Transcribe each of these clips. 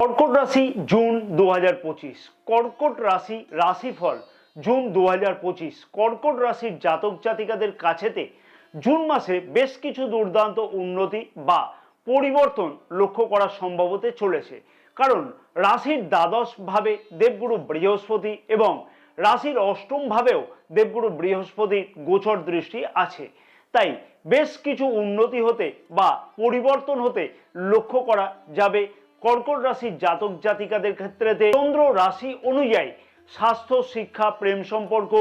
কর্কট রাশি জুন 2025। কর্কট রাশি রাশিফল জুন 2025। কর্কট রাশির জাতক জাতিকাদের কাছেতে জুন মাসে বেশ কিছু দুর্দান্ত উন্নতি বা পরিবর্তন লক্ষ্য করা সম্ভব হতে চলেছে। কারণ রাশির দ্বাদশ ভাবে দেবগুরু বৃহস্পতি এবং রাশির অষ্টম ভাবেও দেবগুরু বৃহস্পতির গোচর দৃষ্টি আছে। তাই বেশ কিছু উন্নতি হতে বা পরিবর্তন হতে লক্ষ্য করা যাবে কর্কট রাশির জাতক জাতিকাদের ক্ষেত্রে। চন্দ্র রাশি অনুযায়ী স্বাস্থ্য, শিক্ষা, প্রেম সম্পর্ক,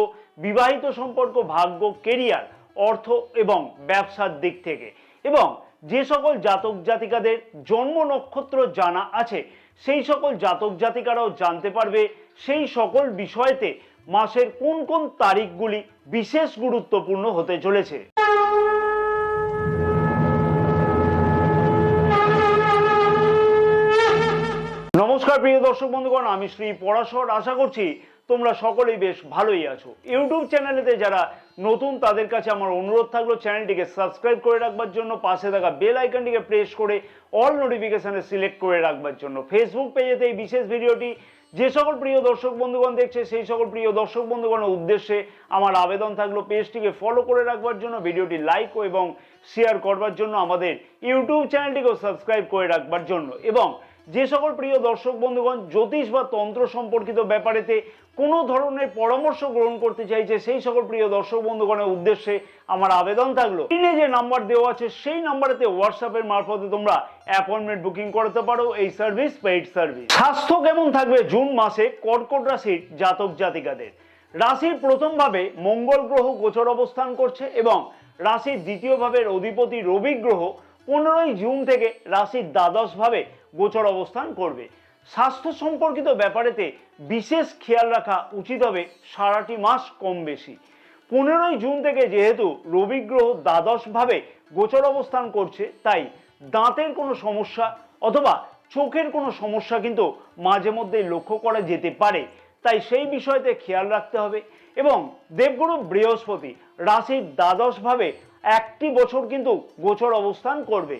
বিবাহিত সম্পর্ক, ভাগ্য, কেরিয়ার, অর্থ এবং ব্যবসার দিক থেকে, এবং যে সকল জাতক জাতিকাদের জন্ম নক্ষত্র জানা আছে সেই সকল জাতক জাতিকারাও জানতে পারবে সেই সকল বিষয়তে মাসের কোন কোন তারিখগুলি বিশেষ গুরুত্বপূর্ণ হতে চলেছে। নমস্কার প্রিয় দর্শক বন্ধুগণ, আমি শ্রী পরাশর। আশা করছি তোমরা সকলেই বেশ ভালোই আছো। ইউটিউব চ্যানেলেতে যারা নতুন তাদের কাছে আমার অনুরোধ থাকলো চ্যানেলটিকে সাবস্ক্রাইব করে রাখবার জন্য, পাশে থাকা বেল আইকনটিকে প্রেস করে অল নোটিফিকেশনে সিলেক্ট করে রাখবার জন্য। ফেসবুক পেজেতে এই বিশেষ ভিডিওটি যে সকল প্রিয় দর্শক বন্ধুগণ দেখছে সেই সকল প্রিয় দর্শক বন্ধুগণের উদ্দেশ্যে আমার আবেদন থাকলো পেজটিকে ফলো করে রাখবার জন্য, ভিডিওটি লাইক এবং শেয়ার করবার জন্য, আমাদের ইউটিউব চ্যানেলটিকেও সাবস্ক্রাইব করে রাখবার জন্য। এবং যে সকল প্রিয় দর্শক বন্ধুগণ জ্যোতিষ বা তন্ত্র সম্পর্কিত ব্যাপারেতে কোনো ধরনের পরামর্শ গ্রহণ করতে চাইছে সেই সকল প্রিয় দর্শক বন্ধুগণের উদ্দেশ্যে আমার আবেদন থাকলো স্ক্রিনে যে নাম্বার দেওয়া আছে সেই নাম্বারেতে হোয়াটসঅ্যাপের মারফতে তোমরা অ্যাপয়েন্টমেন্ট বুকিং করতে পারো। এই সার্ভিস পেইড সার্ভিস। স্বাস্থ্য কেমন থাকবে জুন মাসে কর্কট রাশির জাতক জাতিকাদের? রাশির প্রথম ভাবে মঙ্গল গ্রহ গোচর অবস্থান করছে এবং রাশির দ্বিতীয় ভাবের অধিপতি রবি গ্রহ 15ই জুন থেকে রাশির দ্বাদশ ভাবে গোচর অবস্থান করবে। স্বাস্থ্য সম্পর্কিত ব্যাপারেতে বিশেষ খেয়াল রাখা উচিত হবে সারাটি মাস কম বেশি। 15ই জুন থেকে যেহেতু রবি গ্রহ দ্বাদশ ভাবে গোচর অবস্থান করছে, তাই দাঁতের কোনো সমস্যা অথবা চোখের কোনো সমস্যা কিন্তু মাঝে মধ্যে লক্ষ্য করা যেতে পারে। তাই সেই বিষয়তে খেয়াল রাখতে হবে। এবং দেবগুরু বৃহস্পতি রাশির দ্বাদশ ভাবে একটি বছর কিন্তু গোচর অবস্থান করবে।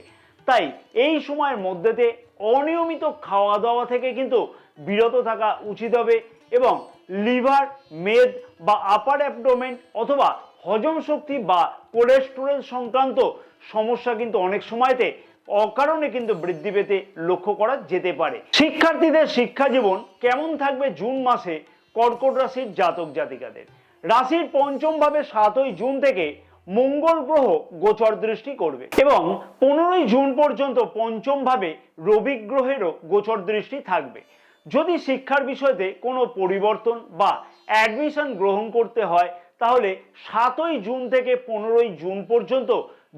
তাই এই সময়ের মধ্যেতে অনিয়মিত খাওয়া দাওয়া থেকে কিন্তু বিরত থাকা উচিত হবে এবং লিভার, মেদ বা আপার অ্যাবডোমেন অথবা হজম শক্তি বা কোলেস্টেরল সংক্রান্ত সমস্যা কিন্তু অনেক সময়তে অকারণে কিন্তু বৃদ্ধি পেতে লক্ষ্য করা যেতে পারে। শিক্ষার্থীদের শিক্ষা জীবন কেমন থাকবে জুন মাসে কর্কট রাশির জাতক জাতিকাদের? রাশির পঞ্চম ভাবে 7ই জুন থেকে মঙ্গল গ্রহ গোচর দৃষ্টি করবে এবং 15ই জুন পর্যন্ত পঞ্চম ভাবে রবি গ্রহেরও গোচর দৃষ্টি থাকবে। যদি শিক্ষার বিষয়তে কোনো পরিবর্তন বা অ্যাডমিশন গ্রহণ করতে হয় তাহলে 7ই জুন থেকে 15ই জুন পর্যন্ত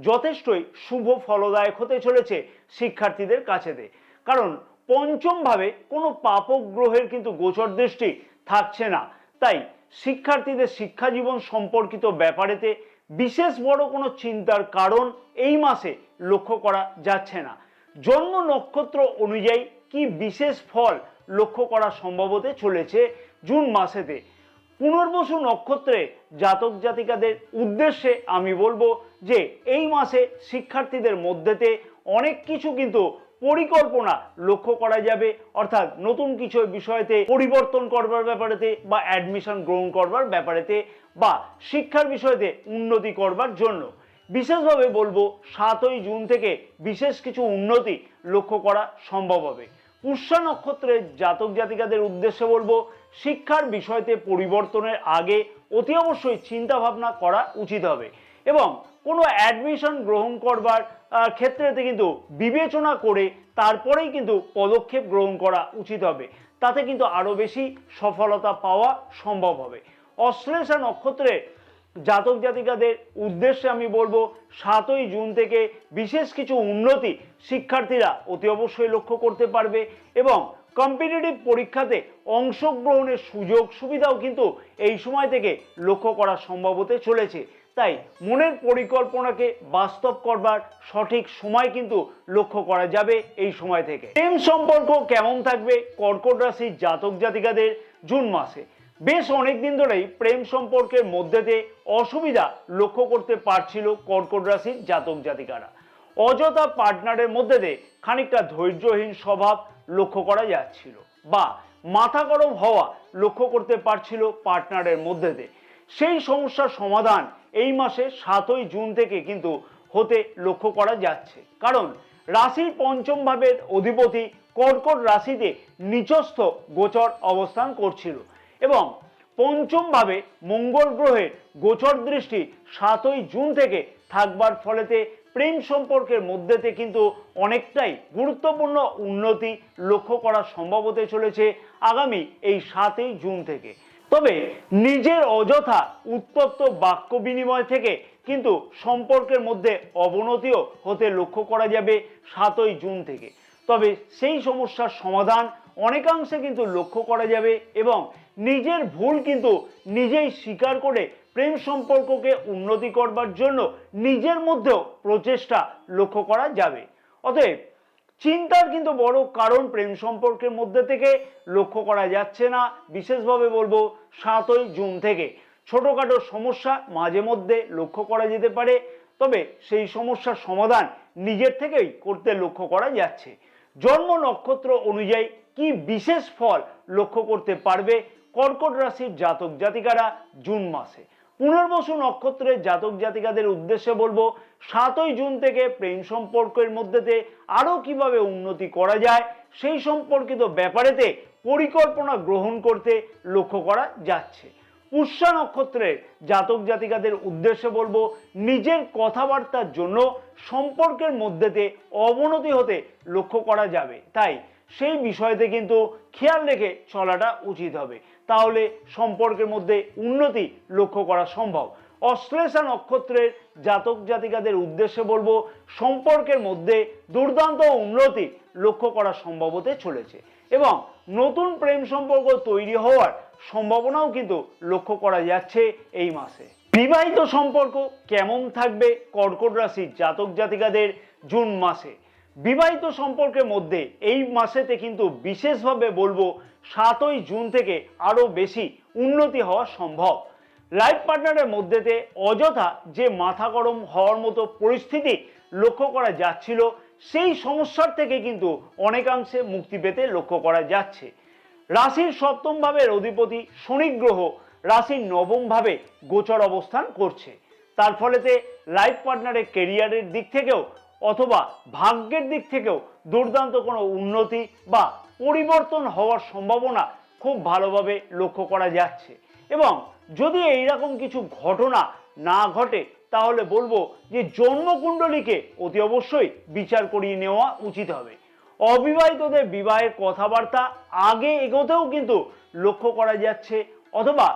যথেষ্টই শুভ ফলদায়ক হতে চলেছে শিক্ষার্থীদের কাছেতে। কারণ পঞ্চম ভাবে কোনো পাপক গ্রহের কিন্তু গোচর দৃষ্টি থাকছে না। তাই শিক্ষার্থীদের শিক্ষা জীবন সম্পর্কিত ব্যাপারেতে বিশেষ বড় কোনো চিন্তার কারণ এই মাসে লক্ষ্য করা যাচ্ছে না। জন্ম নক্ষত্র অনুযায়ী কি বিশেষ ফল লক্ষ্য করা সম্ভব হতে চলেছে জুন মাসেতে? পুনর্বসু নক্ষত্রে জাতক জাতিকাদের উদ্দেশ্যে আমি বলবো যে এই মাসে শিক্ষার্থীদের মধ্যেতে অনেক কিছু কিন্তু পরিকল্পনা লক্ষ্য করা যাবে, অর্থাৎ নতুন কিছু বিষয়তে পরিবর্তন করবার ব্যাপারেতে বা অ্যাডমিশন গ্রহণ করবার ব্যাপারেতে বা শিক্ষার বিষয়তে উন্নতি করবার জন্য। বিশেষভাবে বলবো 7ই জুন থেকে বিশেষ কিছু উন্নতি লক্ষ্য করা সম্ভব হবে। পুষ্যা নক্ষত্রের জাতক জাতিকাদের উদ্দেশ্যে বলবো শিক্ষার বিষয়তে পরিবর্তনের আগে অতি অবশ্যই চিন্তা ভাবনা করা উচিত হবে এবং কোনো অ্যাডমিশন গ্রহণ করবার ক্ষেত্রেতে কিন্তু বিবেচনা করে তারপরেই কিন্তু পদক্ষেপ গ্রহণ করা উচিত হবে। তাতে কিন্তু আরো বেশি সফলতা পাওয়া সম্ভব হবে। অশ্লেষা নক্ষত্রে জাতক জাতিকাদের উদ্দেশ্যে আমি বলবো 7ই জুন থেকে বিশেষ কিছু উন্নতি শিক্ষার্থীরা অতি অবশ্যই লক্ষ্য করতে পারবে এবং কম্পিটিটিভ পরীক্ষাতে অংশগ্রহণের সুযোগ সুবিধাও কিন্তু এই সময় থেকে লক্ষ্য করা সম্ভব হতে চলেছে। তাই মনের পরিকল্পনাকে বাস্তব করবার সঠিক সময় কিন্তু লক্ষ্য করা যাবে এই সময় থেকে। প্রেম সম্পর্ক কেমন থাকবে কর্কট রাশির জাতক জাতিকাদের জুন মাসে? বেশ অনেকদিন ধরেই প্রেম সম্পর্কের মধ্যে দিয়ে অসুবিধা লক্ষ্য করতে পারছিল কর্কট রাশির জাতক জাতিকারা। অযথা পার্টনারের মধ্যে দিয়ে খানিকটা ধৈর্যহীন স্বভাব লক্ষ্য করা যাচ্ছিল বা মাথা গরম হওয়া লক্ষ্য করতে পারছিল পার্টনারের মধ্যে দিয়ে। সেই সমস্যার সমাধান এই মাসে 7ই জুন থেকে কিন্তু হতে লক্ষ্য করা যাচ্ছে, কারণ রাশির পঞ্চম ভাবের অধিপতি কর্কট রাশিতে নিচস্থ গোচর অবস্থান করছিল এবং পঞ্চম ভাবে মঙ্গল গ্রহের গোচর দৃষ্টি 7ই জুন থেকে থাকবার ফলেতে প্রেম সম্পর্কের মধ্যেতে কিন্তু অনেকটাই গুরুত্বপূর্ণ উন্নতি লক্ষ্য করা সম্ভব হতে চলেছে আগামী এই 7ই জুন থেকে। তবে নিজের অযথা উত্তপ্ত বাক্য বিনিময় থেকে কিন্তু সম্পর্কের মধ্যে অবনতিও হতে লক্ষ্য করা যাবে 7ই জুন থেকে। তবে সেই সমস্যার সমাধান অনেকাংশে কিন্তু লক্ষ্য করা যাবে এবং নিজের ভুল কিন্তু নিজেই স্বীকার করে প্রেম সম্পর্ককে উন্নতি করবার জন্য নিজের মধ্যেও প্রচেষ্টা লক্ষ্য করা যাবে। অতএব চিন্তার কিন্তু বড় কারণ প্রেম সম্পর্কের মধ্যে থেকে লক্ষ্য করা যাচ্ছে না। বিশেষভাবে বলবো 7ই জুন থেকে ছোটখাটো সমস্যা মাঝে মধ্যে লক্ষ্য করা যেতে পারে, তবে সেই সমস্যার সমাধান নিজের থেকেই করতে লক্ষ্য করা যাচ্ছে। জন্ম নক্ষত্র অনুযায়ী কি বিশেষ ফল লক্ষ্য করতে পারবে কর্কট রাশির জাতক জাতিকারা জুন মাসে? পুনর্বসু নক্ষত্রের জাতক জাতিকাদের উদ্দেশ্যে বলবো 7ই জুন থেকে প্রেম সম্পর্কের মধ্যেতে আরো কিভাবে উন্নতি করা যায় সেই সম্পর্কিত ব্যাপারেতে পরিকল্পনা গ্রহণ করতে লক্ষ্য করা যাচ্ছে। পুষ্যা নক্ষত্রের জাতক জাতিকাদের উদ্দেশ্যে বলবো নিজের কথাবার্তার জন্য সম্পর্কের মধ্যেতে অবনতি হতে লক্ষ্য করা যাবে, তাই সেই বিষয়তে কিন্তু খেয়াল রেখে চলাটা উচিত হবে, তাহলে সম্পর্কের মধ্যে উন্নতি লক্ষ্য করা সম্ভব। অশ্লেষা নক্ষত্রের জাতক জাতিকাদের উদ্দেশ্যে বলবো সম্পর্কের মধ্যে দুর্দান্ত উন্নতি লক্ষ্য করা সম্ভব হতে চলেছে এবং নতুন প্রেম সম্পর্ক তৈরি হওয়ার সম্ভাবনাও কিন্তু লক্ষ্য করা যাচ্ছে এই মাসে। বিবাহিত সম্পর্ক কেমন থাকবে কর্কট রাশির জাতক জাতিকাদের জুন মাসে? বিবাহিত সম্পর্কের মধ্যে এই মাসেতে কিন্তু বিশেষভাবে বলবো 7ই জুন থেকে আরো বেশি উন্নতি হওয়া সম্ভব। লাইফ পার্টনারের মধ্যেতে অযথা যে মাথা গরম হওয়ার মতো পরিস্থিতি লক্ষ্য করা যাচ্ছিল সেই সমস্যার থেকে কিন্তু অনেকাংশে মুক্তি পেতে লক্ষ্য করা যাচ্ছে। রাশির সপ্তম ভাবের অধিপতি শনি গ্রহ রাশির নবম ভাবে গোচর অবস্থান করছে, তার ফলেতে লাইফ পার্টনারের কেরিয়ারের দিক থেকেও অথবা ভাগ্যের দিক থেকেও দুর্দান্ত কোনো উন্নতি বা পরিবর্তন হওয়ার সম্ভাবনা খুব ভালোভাবে লক্ষ্য করা যাচ্ছে এবং যদি এইরকম কিছু ঘটনা না ঘটে তাহলে বলবো যে জন্মকুণ্ডলীকে অতি অবশ্যই বিচার করিয়ে নেওয়া উচিত হবে। অবিবাহিতদের বিবাহের কথাবার্তা আগে এগোতেও কিন্তু লক্ষ্য করা যাচ্ছে অথবা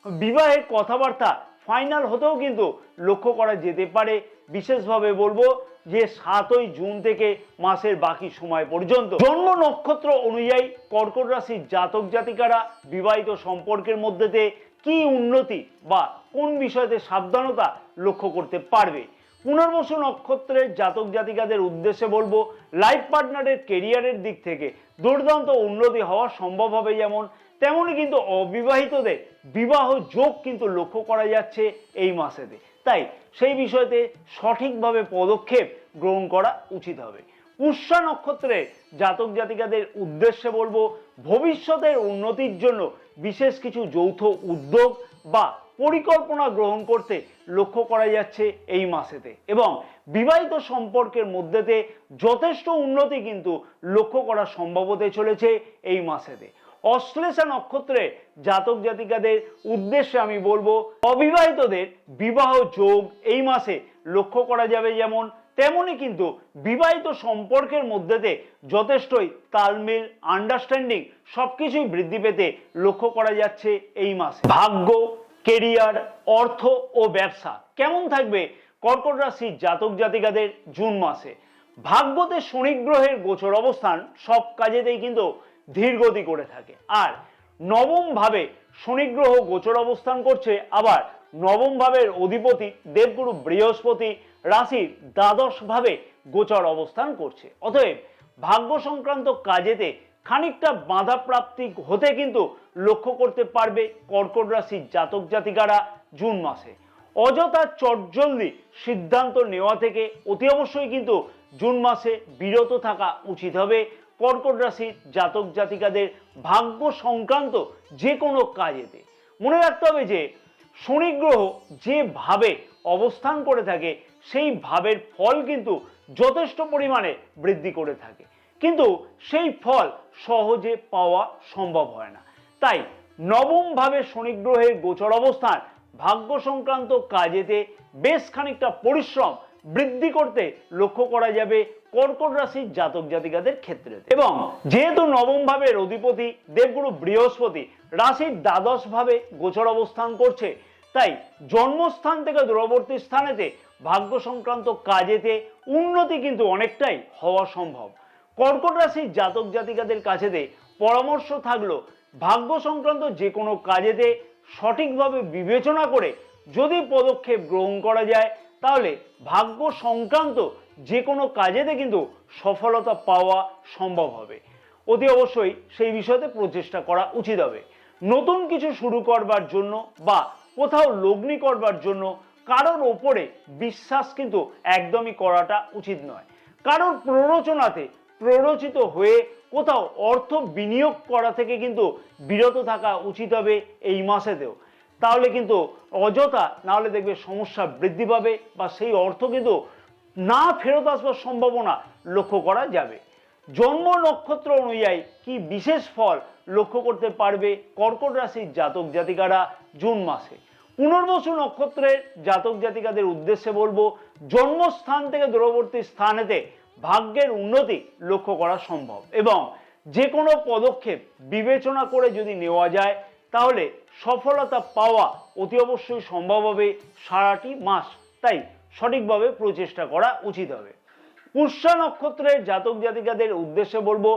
বিবাহের কথাবার্তা ফাইনাল হতেও কিন্তু লক্ষ্য করা যেতে পারে। বিশেষভাবে বলবো যে 7ই জুন থেকে মাসের বাকি সময় পর্যন্ত জন্ম নক্ষত্র অনুযায়ী কর্কট রাশির জাতক জাতিকারা বিবাহিত সম্পর্কের মধ্যেতে কি উন্নতি বা কোন বিষয়তে সাবধানতা লক্ষ্য করতে পারবে। পুনর্বসু নক্ষত্রের জাতক জাতিকাদের উদ্দেশ্যে বলবো লাইফ পার্টনারের কেরিয়ারের দিক থেকে দুর্দান্ত উন্নতি হওয়া সম্ভব হবে, যেমন তেমনি কিন্তু অবিবাহিতদের বিবাহ যোগ কিন্তু লক্ষ্য করা যাচ্ছে এই মাসেতে, তাই সেই বিষয়তে সঠিকভাবে পদক্ষেপ গ্রহণ করা উচিত হবে। পুষ্যা নক্ষত্রের জাতক জাতিকাদের উদ্দেশ্যে বলবো ভবিষ্যতের উন্নতির জন্য বিশেষ কিছু যৌথ উদ্যোগ বা পরিকল্পনা গ্রহণ করতে লক্ষ্য করা যাচ্ছে এই মাসেতে এবং বিবাহিত সম্পর্কের মধ্যেতে যথেষ্ট উন্নতি কিন্তু লক্ষ্য করা সম্ভব হতে চলেছে এই মাসেতে। অশ্লেষা নক্ষত্রে জাতক জাতিকাদের উদ্দেশ্যে আমি বলবো অবিবাহিতদের বিবাহ যোগ এই মাসে লক্ষ্য করা যাবে, যেমন তেমনি কিন্তু বিবাহিত সম্পর্কের মধ্যেতে যথেষ্টই তালমেল আন্ডারস্ট্যান্ডিং সবকিছুই বৃদ্ধি পেতে লক্ষ্য করা যাচ্ছে এই মাসে। ভাগ্য, কেরিয়ার, অর্থ ও ব্যবসা কেমন থাকবে কর্কট রাশির জাতক জাতিকাদের জুন মাসে? ভাগ্যতে শনি গ্রহের গোচর অবস্থান সব কাজেতেই কিন্তু ধীর গতি করে থাকে, আর নবম ভাবে শনি গ্রহ গোচর অবস্থান করছে, আবার নবম ভাবের অধিপতি দেবগুরু বৃহস্পতি রাশির দ্বাদশ ভাবে গোচর অবস্থান করছে। অতএব ভাগ্য সংক্রান্ত কাজেতে খানিকটা বাধা প্রাপ্তি হতে কিন্তু লক্ষ্য করতে পারবে কর্কট রাশির জাতক জাতিকারা জুন মাসে। অযথা চটজলদি সিদ্ধান্ত নেওয়া থেকে অতি অবশ্যই কিন্তু জুন মাসে বিরত থাকা উচিত হবে কর্কট রাশির জাতক জাতিকাদের ভাগ্য সংক্রান্ত যে কোনো কাজেতে। মনে রাখতে হবে যে শনি গ্রহ যেভাবে অবস্থান করে থাকে সেই ভাবের ফল কিন্তু যথেষ্ট পরিমাণে বৃদ্ধি করে থাকে, কিন্তু সেই ফল সহজে পাওয়া সম্ভব হয় না। তাই নবম ভাবে শনি গ্রহের গোচর অবস্থান ভাগ্য সংক্রান্ত কাজেতে বেশ খানিকটা পরিশ্রম বৃদ্ধি করতে লক্ষ্য করা যাবে কর্কট রাশির জাতক জাতিকাদের ক্ষেত্রে। এবং যেহেতু নবম ভাবের অধিপতি দেবগুরু বৃহস্পতি রাশির দ্বাদশ ভাবে গোচর অবস্থান করছে, তাই জন্মস্থান থেকে দূরবর্তী স্থানেতে ভাগ্য সংক্রান্ত কাজেতে উন্নতি কিন্তু অনেকটাই হওয়া সম্ভব। কর্কট রাশির জাতক জাতিকাদের কাছেতে পরামর্শ থাকলো ভাগ্য সংক্রান্ত যে কোনো কাজেতে সঠিকভাবে বিবেচনা করে যদি পদক্ষেপ গ্রহণ করা যায় তাহলে ভাগ্য সংক্রান্ত যে কোনো কাজেতে কিন্তু সফলতা পাওয়া সম্ভব হবে। অতি অবশ্যই সেই বিষয়তে প্রচেষ্টা করা উচিত হবে। নতুন কিছু শুরু করবার জন্য বা কোথাও লগ্নি করবার জন্য কারোর ওপরে বিশ্বাস কিন্তু একদমই করাটা উচিত নয়। কারোর প্ররোচনাতে প্ররোচিত হয়ে কোথাও অর্থ বিনিয়োগ করা থেকে কিন্তু বিরত থাকা উচিত হবে এই মাসেতেও। তাহলে কিন্তু অযথা, নাহলে দেখবে সমস্যা বৃদ্ধি পাবে বা সেই অর্থ কিন্তু না ফেরত আসবার সম্ভাবনা লক্ষ্য করা যাবে। জন্ম নক্ষত্র অনুযায়ী কি বিশেষ ফল লক্ষ্য করতে পারবে কর্কট রাশির জাতক জাতিকারা জুন মাসে? পুনর্বসু নক্ষত্রের জাতক জাতিকাদের উদ্দেশ্যে বলবো জন্মস্থান থেকে দূরবর্তী স্থানেতে ভাগ্যের উন্নতি লক্ষ্য করা সম্ভব এবং যে কোনো পদক্ষেপ বিবেচনা করে যদি নেওয়া যায় তাহলে সফলতা পাওয়া অতি অবশ্যই সম্ভব হবে সারাটি মাস। তাই সঠিকভাবে প্রচেষ্টা করা উচিত হবে। পুষ্যা নক্ষত্রের জাতক জাতিকাদের উদ্দেশ্যে বলবো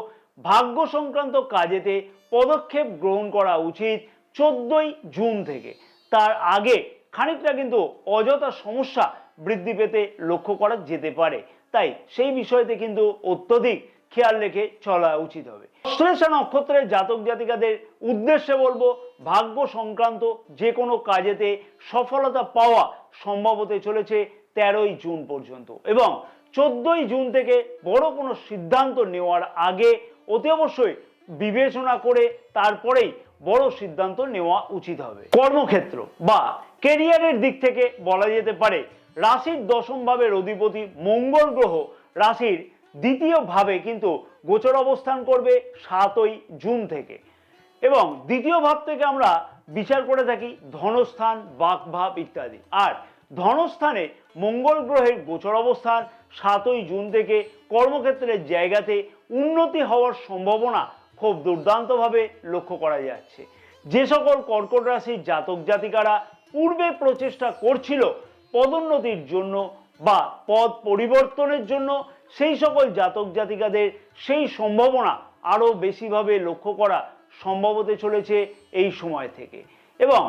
ভাগ্য সংক্রান্ত কাজেতে পদক্ষেপ গ্রহণ করা উচিত 14ই জুন থেকে। তার আগে খানিকটা কিন্তু অযথা সমস্যা বৃদ্ধি পেতে লক্ষ্য করা যেতে পারে, তাই সেই বিষয়তে কিন্তু অত্যধিক খেয়াল রেখে চলা উচিত হবে। শ্লেষা নক্ষত্রের জাতক জাতিকাদের উদ্দেশ্যে বলবো ভাগ্য সংক্রান্ত যে কোনো কাজেতে সফলতা পাওয়া সম্ভব হতে চলেছে 13ই জুন পর্যন্ত এবং 14ই জুন থেকে বড় কোনো সিদ্ধান্ত নেওয়ার আগে অতি অবশ্যই বিবেচনা করে তারপরেই বড় সিদ্ধান্ত নেওয়া উচিত হবে। কর্মক্ষেত্র বা ক্যারিয়ারের দিক থেকে বলা যেতে পারে রাশির দশম ভাবের অধিপতি মঙ্গল গ্রহ রাশির দ্বিতীয় ভাবে কিন্তু গোচর অবস্থান করবে 7ই জুন থেকে এবং দ্বিতীয় ভাব থেকে আমরা বিচার করে থাকি ধনস্থান, বাকভাব ইত্যাদি। আর ধনস্থানে মঙ্গল গ্রহের গোচর অবস্থান 7ই জুন থেকে কর্মক্ষেত্রের জায়গাতে উন্নতি হওয়ার সম্ভাবনা খুব দুর্দান্তভাবে লক্ষ্য করা যাচ্ছে। যে সকল কর্কট রাশির জাতক জাতিকারা পূর্বে প্রচেষ্টা করছিল পদোন্নতির জন্য বা পদ পরিবর্তনের জন্য, সেই সকল জাতক জাতিকাদের সেই সম্ভাবনা আরো বেশিভাবে লক্ষ্য করা সম্ভব হতে চলেছে এই সময় থেকে এবং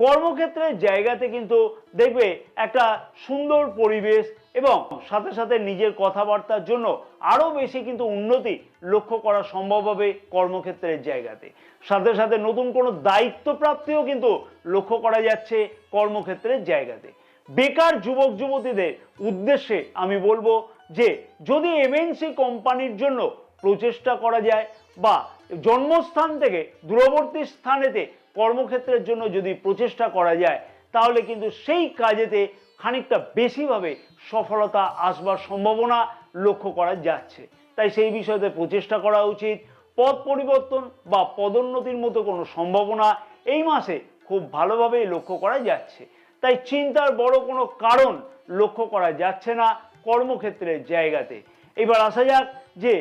কর্মক্ষেত্রের জায়গাতে কিন্তু দেখবে একটা সুন্দর পরিবেশ এবং সাথে সাথে নিজের কথাবার্তার জন্য আরো বেশি কিন্তু উন্নতি লক্ষ্য করা সম্ভব হবে কর্মক্ষেত্রের জায়গাতে। সাথে সাথে নতুন কোনো দায়িত্ব প্রাপ্তিও কিন্তু লক্ষ্য করা যাচ্ছে কর্মক্ষেত্রের জায়গাতে। বেকার যুবক যুবতীদের উদ্দেশ্যে আমি বলবো যে যদি এমএনসি কোম্পানির জন্য প্রচেষ্টা করা যায় বা জন্মস্থান থেকে দূরবর্তী স্থানেতে কর্মক্ষেত্রের জন্য যদি প্রচেষ্টা করা যায় তাহলে কিন্তু সেই কাজেতে খানিকটা বেশিভাবে সফলতা আসবার সম্ভাবনা লক্ষ্য করা যাচ্ছে। তাই সেই বিষয়তে প্রচেষ্টা করা উচিত। পদ পরিবর্তন বা পদোন্নতির মতো কোনো সম্ভাবনা এই মাসে খুব ভালোভাবেই লক্ষ্য করা যাচ্ছে। তাই চিন্তার বড় কোনো কারণ লক্ষ্য করা যাচ্ছে না কর্মক্ষেত্রের জায়গাতে। এবার আসা যাক যে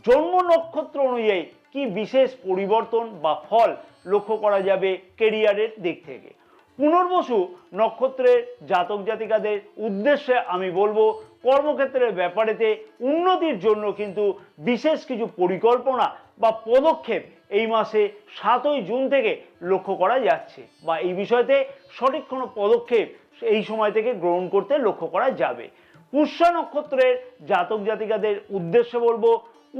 জন্ম নক্ষত্র অনুযায়ী কি বিশেষ পরিবর্তন বা ফল লক্ষ্য করা যাবে ক্যারিয়ারের দিক থেকে। পুনর্বসু নক্ষত্রের জাতক জাতিকাদের উদ্দেশ্যে আমি বলবো কর্মক্ষেত্রের ব্যাপারেতে উন্নতির জন্য কিন্তু বিশেষ কিছু পরিকল্পনা বা পদক্ষেপ এই মাসে 7ই জুন থেকে লক্ষ্য করা যাচ্ছে বা এই বিষয়তে সঠিক কোনো পদক্ষেপ এই সময় থেকে গ্রহণ করতে লক্ষ্য করা যাবে। পুষ্যা নক্ষত্রের জাতক জাতিকাদের উদ্দেশ্যে বলবো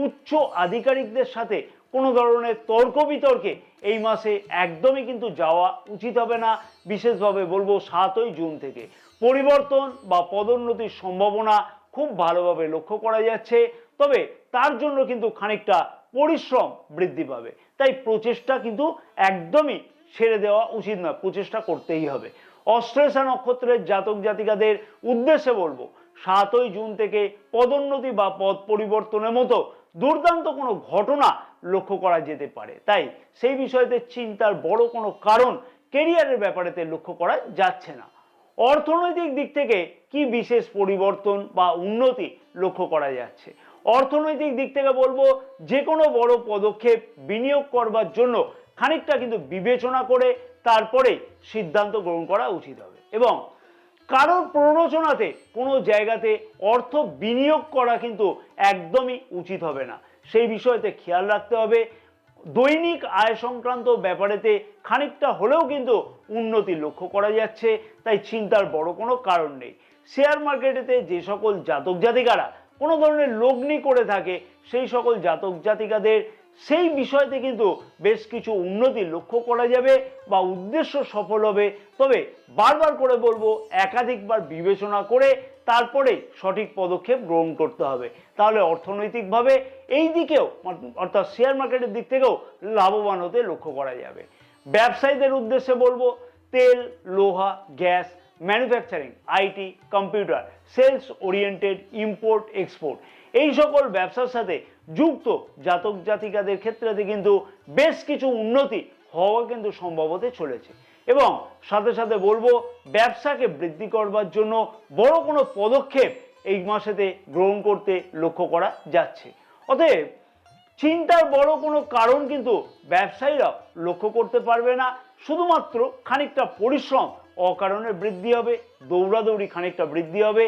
উচ্চ আধিকারিকদের সাথে কোনো ধরনের তর্ক বিতর্কে এই মাসে একদমই কিন্তু যাওয়া উচিত হবে না। বিশেষভাবে বলবো 7ই জুন থেকে পরিবর্তন বা পদোন্নতির সম্ভাবনা খুব ভালোভাবে লক্ষ্য করা যাচ্ছে, তবে তার জন্য কিন্তু খানিকটা পরিশ্রম বৃদ্ধি পাবে। তাই প্রচেষ্টা কিন্তু একদমই ছেড়ে দেওয়া উচিত না, প্রচেষ্টা করতেই হবে। অশ্লেষা নক্ষত্রের জাতক জাতিকাদের উদ্দেশ্যে বলবো 7ই জুন থেকে পদোন্নতি বা পদ পরিবর্তনের মতো দুর্দান্ত কোনো ঘটনা লক্ষ্য করা যেতে পারে। তাই সেই বিষয়তে চিন্তার বড় কোনো কারণ কেরিয়ারের ব্যাপারেতে লক্ষ্য করা যাচ্ছে না। অর্থনৈতিক দিক থেকে কি বিশেষ পরিবর্তন বা উন্নতি লক্ষ্য করা যাচ্ছে? অর্থনৈতিক দিক থেকে বলবো যে কোনো বড় পদক্ষেপ বিনিয়োগ করবার জন্য খানিকটা কিন্তু বিবেচনা করে তারপরে সিদ্ধান্ত গ্রহণ করা উচিত হবে, এবং কারোর প্ররোচনাতে কোনো জায়গাতে অর্থ বিনিয়োগ করা কিন্তু একদমই উচিত হবে না। সেই বিষয়তে খেয়াল রাখতে হবে। দৈনিক আয় সংক্রান্ত ব্যাপারেতে খানিকটা হলেও কিন্তু উন্নতি লক্ষ্য করা যাচ্ছে, তাই চিন্তার বড় কোনো কারণ নেই। শেয়ার মার্কেটেতে যে সকল জাতক জাতিকারা কোনো ধরনের লগ্নি করে থাকে সেই সকল জাতক জাতিকাদের সেই বিষয়তে কিন্তু বেশ কিছু উন্নতি লক্ষ্য করা যাবে বা উদ্দেশ্য সফল হবে। তবে বারবার করে বলবো একাধিকবার বিবেচনা করে তারপরে সঠিক পদক্ষেপ গ্রহণ করতে হবে, তাহলে অর্থনৈতিকভাবে এই দিকেও অর্থাৎ শেয়ার মার্কেটের দিক থেকেও লাভবান হতে লক্ষ্য করা যাবে। ব্যবসায়ীদের উদ্দেশ্যে বলবো তেল, লোহা, gas, manufacturing, IT, computer, sales oriented, import export এই সকল ব্যবসার সাথে যুক্ত জাতক জাতিকাদের ক্ষেত্রে কিন্তু বেশ কিছু উন্নতি হওয়া কিন্তু সম্ভব হতে চলেছে। এবং সাথে সাথে বলবো ব্যবসাকে বৃদ্ধি করবার জন্য বড় কোনো পদক্ষেপ এই মাসেতে গ্রহণ করতে লক্ষ্য করা যাচ্ছে। অতএব চিন্তার বড় কোনো কারণ কিন্তু ব্যবসায়ীরা লক্ষ্য করতে পারবে না। শুধুমাত্র খানিকটা পরিশ্রম অকারণে বৃদ্ধি হবে, দৌড়াদৌড়ি খানিকটা বৃদ্ধি হবে,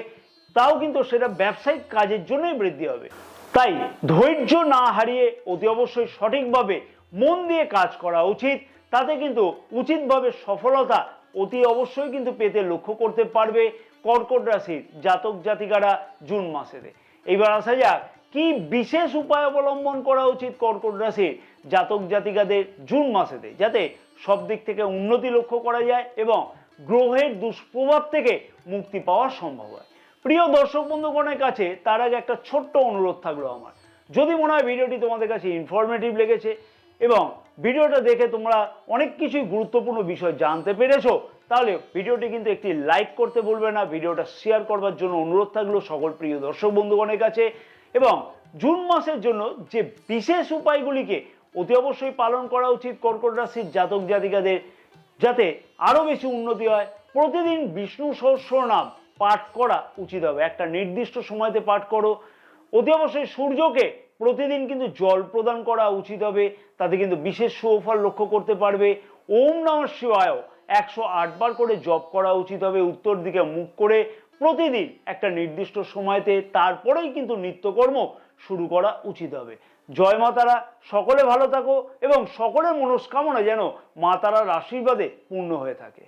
তাও কিন্তু সেটা ব্যবসায়িক কাজের জন্যই বৃদ্ধি হবে। তাই ধৈর্য না হারিয়ে অতি অবশ্যই সঠিকভাবে মন দিয়ে কাজ করা উচিত। তাতে কিন্তু উচিতভাবে সফলতা অতি অবশ্যই কিন্তু পেতে লক্ষ্য করতে পারবে কর্কট রাশির জাতক জাতিকারা জুন মাসেতে। এইবার আসা যাক কি বিশেষ উপায় অবলম্বন করা উচিত কর্কট রাশির জাতক জাতিকাদের জুন মাসেতে, যাতে সব দিক থেকে উন্নতি লক্ষ্য করা যায় এবং গ্রহের দুষ্প্রভাব থেকে মুক্তি পাওয়া সম্ভব হয়। প্রিয় দর্শক বন্ধুগণের কাছে তার আগে একটা ছোট্ট অনুরোধ থাকলো আমার, যদি মনে হয় ভিডিওটি তোমাদের কাছে ইনফরমেটিভ লেগেছে এবং ভিডিওটা দেখে তোমরা অনেক কিছুই গুরুত্বপূর্ণ বিষয় জানতে পেরেছো, তাহলে ভিডিওটি কিন্তু একটি লাইক করতে ভুলবে না। ভিডিওটা শেয়ার করবার জন্য অনুরোধ থাকলো সকল প্রিয় দর্শক বন্ধুগণের কাছে। এবং জুন মাসের জন্য যে বিশেষ উপায়গুলিকে অতি অবশ্যই পালন করা উচিত কর্কট রাশির জাতক জাতিকাদের, যাতে আরো বেশি উন্নতি হয়, প্রতিদিন বিষ্ণু সহস্রনাম পাঠ করা উচিত হবে। একটা নির্দিষ্ট সময়তে পাঠ করো। অতি অবশ্যই সূর্যকে প্রতিদিন কিন্তু জল প্রদান করা উচিত হবে, তাতে কিন্তু বিশেষ সুফল লক্ষ্য করতে পারবে। ওম নমঃ শিবায় 108 বার করে জপ করা উচিত হবে উত্তর দিকে মুখ করে প্রতিদিন একটা নির্দিষ্ট সময়তে, তারপরেই কিন্তু নিত্যকর্ম শুরু করা উচিত হবে। জয় মা তারা, সকলে ভালো থাকো এবং সকলের মনস্কামনা যেন মা তারার আশীর্বাদে পূর্ণ হয়ে থাকে।